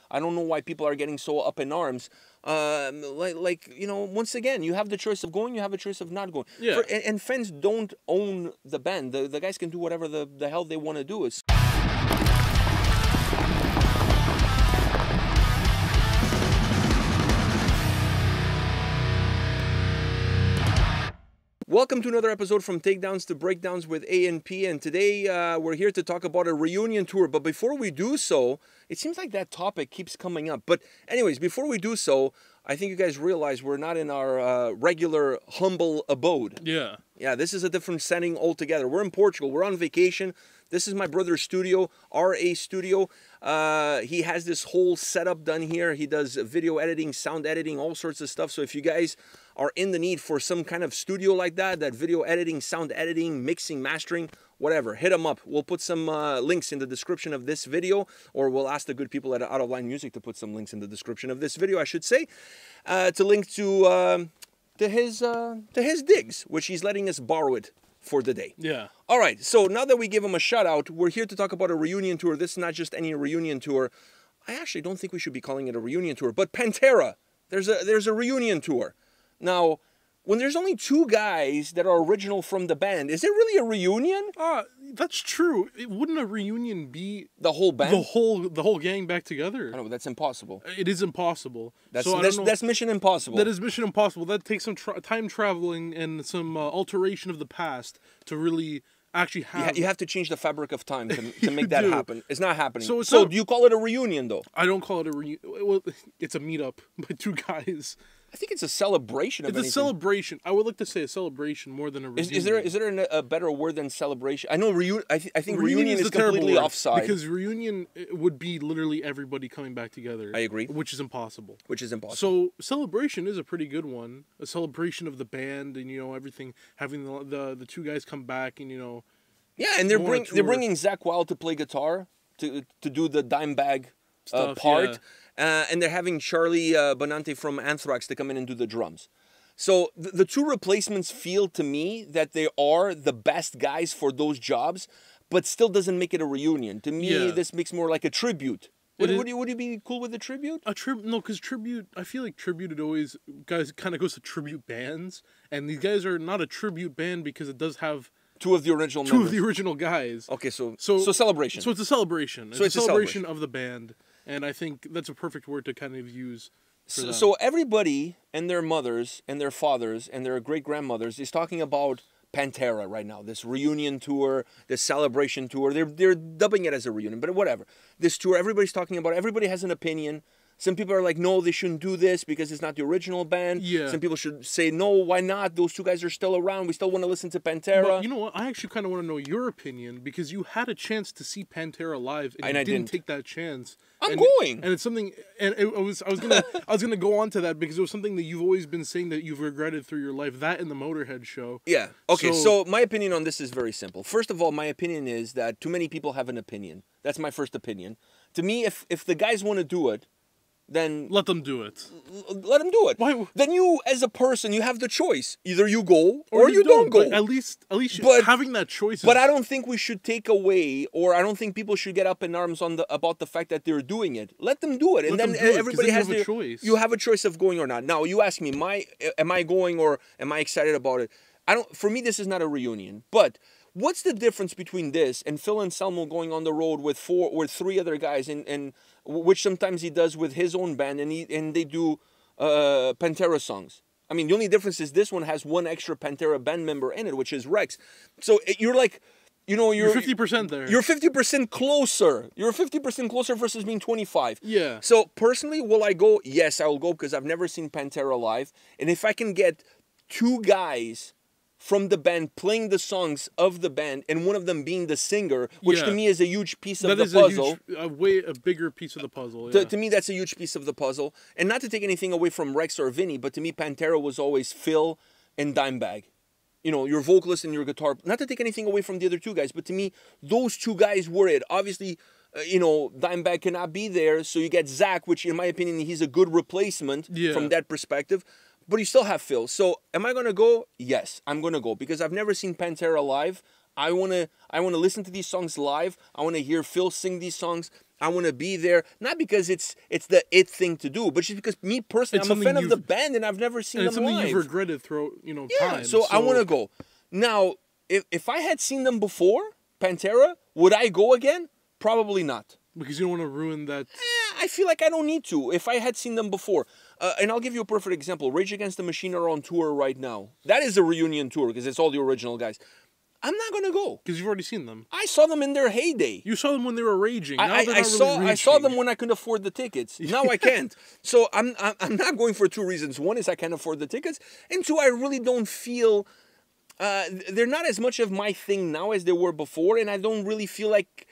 I don't know why people are getting so up in arms. You know, once again, you have the choice of going, you have a choice of not going. Yeah. And fans don't own the band. The guys can do whatever the hell they want to do. Welcome to another episode from Takedowns to Breakdowns with A&P, and today we're here to talk about a reunion tour. But before we do so, it seems like that topic keeps coming up. But anyways, before we do so, I think you guys realize we're not in our regular humble abode. Yeah. Yeah, this is a different setting altogether. We're in Portugal. We're on vacation. This is my brother's studio, RA Studio. He has this whole setup done here. He does video editing, sound editing, all sorts of stuff. So if you guys are in the need for some kind of studio like that video editing, sound editing, mixing, mastering, whatever, hit him up. We'll put some links in the description of this video, or we'll ask the good people at Out of Line Music to put some links in the description of this video, I should say, to link to his digs, which he's letting us borrow it for the day. Yeah. All right, so now that we give him a shout out, we're here to talk about a reunion tour. This is not just any reunion tour. I actually don't think we should be calling it a reunion tour, but Pantera, there's a reunion tour. Now, when there's only two guys that are original from the band, is it really a reunion? That's true. Wouldn't a reunion be the whole band? The whole gang back together? I know, that's impossible. It is impossible. That's Mission Impossible. That is Mission Impossible. That takes some time traveling and some alteration of the past to really actually have... You have to change the fabric of time to make that happen. It's not happening. So do you call it a reunion, though? I don't call it a reunion. Well, it's a meetup by two guys. I think it's a celebration of anything. It's a celebration. I would like to say a celebration more than a reunion. Is there a better word than celebration? I know I think reunion is completely offside. Because reunion would be literally everybody coming back together. I agree. Which is impossible. So celebration is a pretty good one. A celebration of the band and, you know, everything. Having the two guys come back and, you know. Yeah, and they're bringing 𝗙𝗥𝗢𝗠 to play guitar, to do the dime bag part. Yeah. And they're having 𝗙𝗥𝗢𝗠 from Anthrax to come in and do the drums. So the two replacements feel to me that they are the best guys for those jobs, but still doesn't make it a reunion. To me, this makes more like a tribute. Would you be cool with a tribute? No, because tribute, I feel like tribute, it always kind of goes to tribute bands. And these guys are not a tribute band because it does have... Two of the original guys. Okay, so celebration. So it's a celebration. It's a celebration of the band. And I think that's a perfect word to kind of use for that. So everybody and their mothers and their fathers and their great-grandmothers is talking about Pantera right now. This reunion tour, this celebration tour. They're dubbing it as a reunion, but whatever. This tour, everybody's talking about it. Everybody has an opinion. Some people are like, no, they shouldn't do this because it's not the original band. Yeah. Some people should say, no, why not? Those two guys are still around. We still want to listen to Pantera. But you know what? I actually kind of want to know your opinion because you had a chance to see Pantera live and you didn't take that chance. I'm going. And it's something, and I was gonna go on to that because it was something that you've always been saying that you've regretted through your life. That and the Motorhead show. Yeah. Okay. So my opinion on this is very simple. First of all, my opinion is that too many people have an opinion. That's my first opinion. To me, if the guys want to do it, then let them do it. Let them do it. Why? Then you, as a person, you have the choice. Either you go or you don't go. At least having that choice. But I don't think we should take away, or I don't think people should get up in arms about the fact that they're doing it. Let them do it, and then everybody has their choice. You have a choice of going or not. Now you ask me, am I going or am I excited about it? For me, this is not a reunion, but. What's the difference between this and Phil Anselmo going on the road with three other guys, and which sometimes he does with his own band, and they do Pantera songs? I mean, the only difference is this one has one extra Pantera band member in it, which is Rex. So you're like, you know, you're 50% there. You're 50% closer. You're 50% closer versus being 25. Yeah. So personally, will I go? Yes, I will go because I've never seen Pantera live, and if I can get two guys from the band playing the songs of the band and one of them being the singer, which to me is a huge piece of the puzzle. A bigger piece of the puzzle. Yeah. To me, that's a huge piece of the puzzle. And not to take anything away from Rex or Vinny, but to me, Pantera was always Phil and Dimebag. You know, your vocalist and your guitar. Not to take anything away from the other two guys, but to me, those two guys were it. Obviously, you know, Dimebag cannot be there, so you get Zach, which in my opinion, he's a good replacement from that perspective. But you still have Phil. So am I going to go? Yes, I'm going to go because I've never seen Pantera live. I want to listen to these songs live. I want to hear Phil sing these songs. I want to be there, not because it's the it thing to do, but just because me personally, It's I'm a fan of something the band and I've never seen And it's them something live. you've regretted throughout, Yeah, time. so I want to go. Now, if I had seen them before, Pantera, would I go again? Probably not. Because you don't want to ruin that. I feel like I don't need to if I had seen them before. And I'll give you a perfect example. Rage Against the Machine are on tour right now. That is a reunion tour because it's all the original guys. I'm not going to go. Because you've already seen them. I saw them in their heyday. You saw them when they were raging. Now I saw them when I couldn't afford the tickets. Now I can't. So I'm not going for two reasons. One is I can't afford the tickets. And two, I really don't feel... they're not as much of my thing now as they were before. And I don't really feel like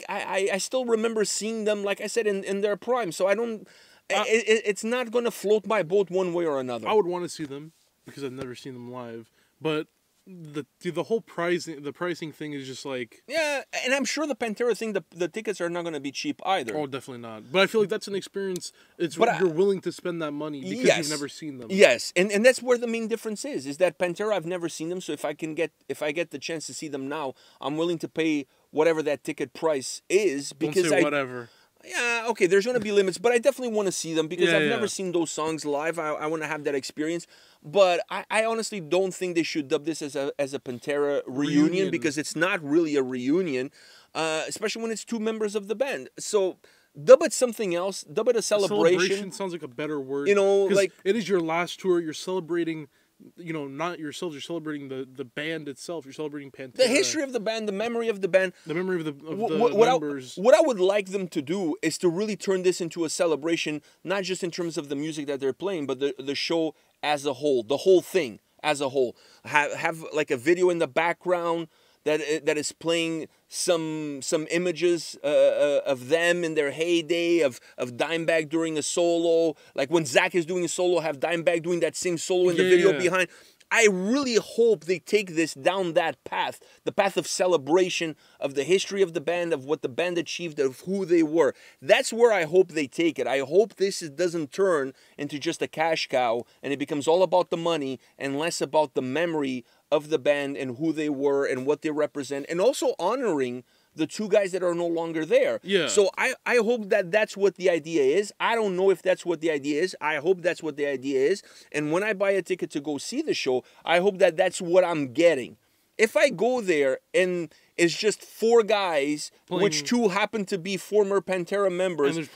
I still remember seeing them, like I said, in their prime. So I don't... it's not going to float my boat one way or another. I would want to see them because I've never seen them live. But... the whole pricing thing is just like, yeah, and I'm sure the Pantera thing, the tickets are not going to be cheap either. Oh, definitely not. But I feel like that's an experience. You're willing to spend that money because you've never seen them. Yes, and that's where the main difference is that Pantera, I've never seen them, so if I get the chance to see them now, I'm willing to pay whatever that ticket price is because Don't say whatever. Yeah, okay, there's going to be limits, but I definitely want to see them because I've never seen those songs live. I want to have that experience. But I honestly don't think they should dub this as a Pantera reunion because it's not really a reunion, especially when it's two members of the band. So dub it something else. Dub it a celebration. Celebration sounds like a better word. Like it is your last tour. You're celebrating... not yourselves. You're celebrating the band itself. You're celebrating Pantera. The history of the band, the memory of the band. The memory of the members. What I would like them to do is to really turn this into a celebration, not just in terms of the music that they're playing, but the show as a whole, the whole thing as a whole. Have like a video in the background that is playing some images of them in their heyday, of Dimebag during a solo. Like when Zach is doing a solo, have Dimebag doing that same solo in the video behind. I really hope they take this down that path, the path of celebration of the history of the band, of what the band achieved, of who they were. That's where I hope they take it. I hope this doesn't turn into just a cash cow and it becomes all about the money and less about the memory of the band and who they were and what they represent, and also honoring the two guys that are no longer there. Yeah. So I hope that's what the idea is. I don't know if that's what the idea is. I hope that's what the idea is. And when I buy a ticket to go see the show, I hope that's what I'm getting. If I go there and it's just four guys, which two happen to be former Pantera members, and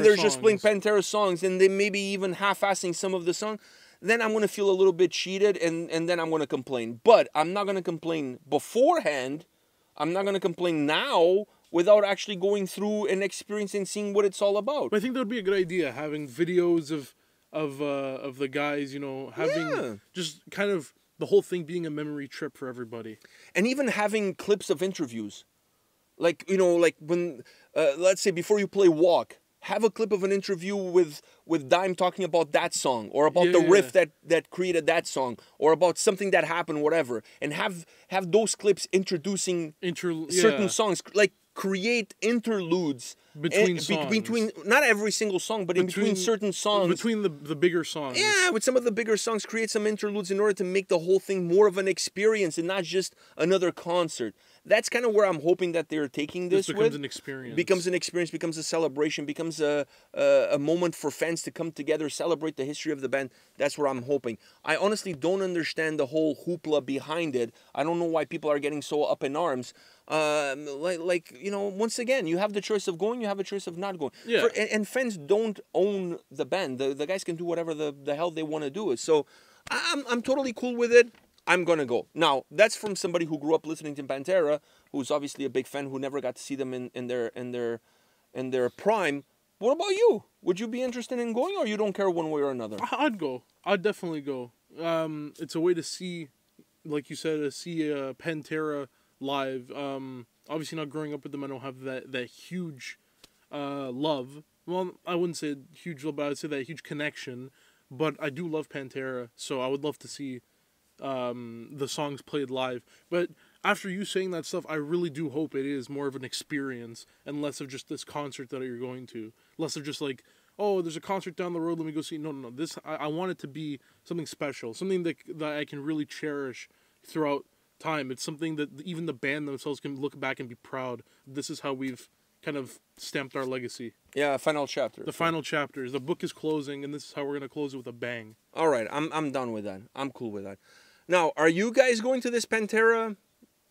they're just playing Pantera songs, and they maybe even half-assing some of the song, then I'm going to feel a little bit cheated, and then I'm going to complain. But I'm not going to complain beforehand. I'm not going to complain now without actually going through and experiencing, seeing what it's all about. But I think that would be a good idea, having videos of the guys, having just kind of the whole thing being a memory trip for everybody. And even having clips of interviews. Like, like when, let's say before you play Walk, have a clip of an interview with Dime talking about that song, or about the riff that created that song, or about something that happened, whatever, and have those clips introducing certain songs, like create interludes between songs. Between not every single song, but in between certain songs, between the bigger songs. Yeah, with some of the bigger songs, create some interludes in order to make the whole thing more of an experience and not just another concert. That's kind of where I'm hoping that they're taking this becomes an experience. Becomes an experience, becomes a celebration, becomes a moment for fans to come together, celebrate the history of the band. That's where I'm hoping. I honestly don't understand the whole hoopla behind it. I don't know why people are getting so up in arms. Once again, you have the choice of going, you have a choice of not going. Yeah. And fans don't own the band. The guys can do whatever the hell they want to do. So I'm totally cool with it. I'm going to go. Now, that's from somebody who grew up listening to Pantera, who's obviously a big fan, who never got to see them in their prime. What about you? Would you be interested in going, or you don't care one way or another? I'd go. I'd definitely go. It's a way to see, like you said, Pantera live. Obviously not growing up with them, I don't have that huge love. Well, I wouldn't say huge love, but I would say that huge connection. But I do love Pantera, so I would love to see the songs played live. But after you saying that stuff, I really do hope it is more of an experience and less of just this concert that you're going to. Less of just like, oh, there's a concert down the road, let me go see. No. This I want it to be something special, something that I can really cherish throughout time. It's something that even the band themselves can look back and be proud. This is how we've kind of stamped our legacy. Yeah, final chapter. The final chapters. The book is closing, and this is how we're gonna close it with a bang. All right, I'm done with that. I'm cool with that. Now, are you guys going to this Pantera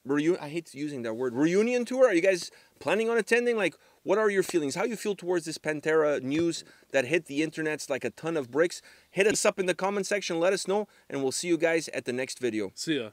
I hate using that word, reunion tour? Are you guys planning on attending? Like, what are your feelings? How you feel towards this Pantera news that hit the internets like a ton of bricks? Hit us up in the comment section, let us know, and we'll see you guys at the next video. See ya.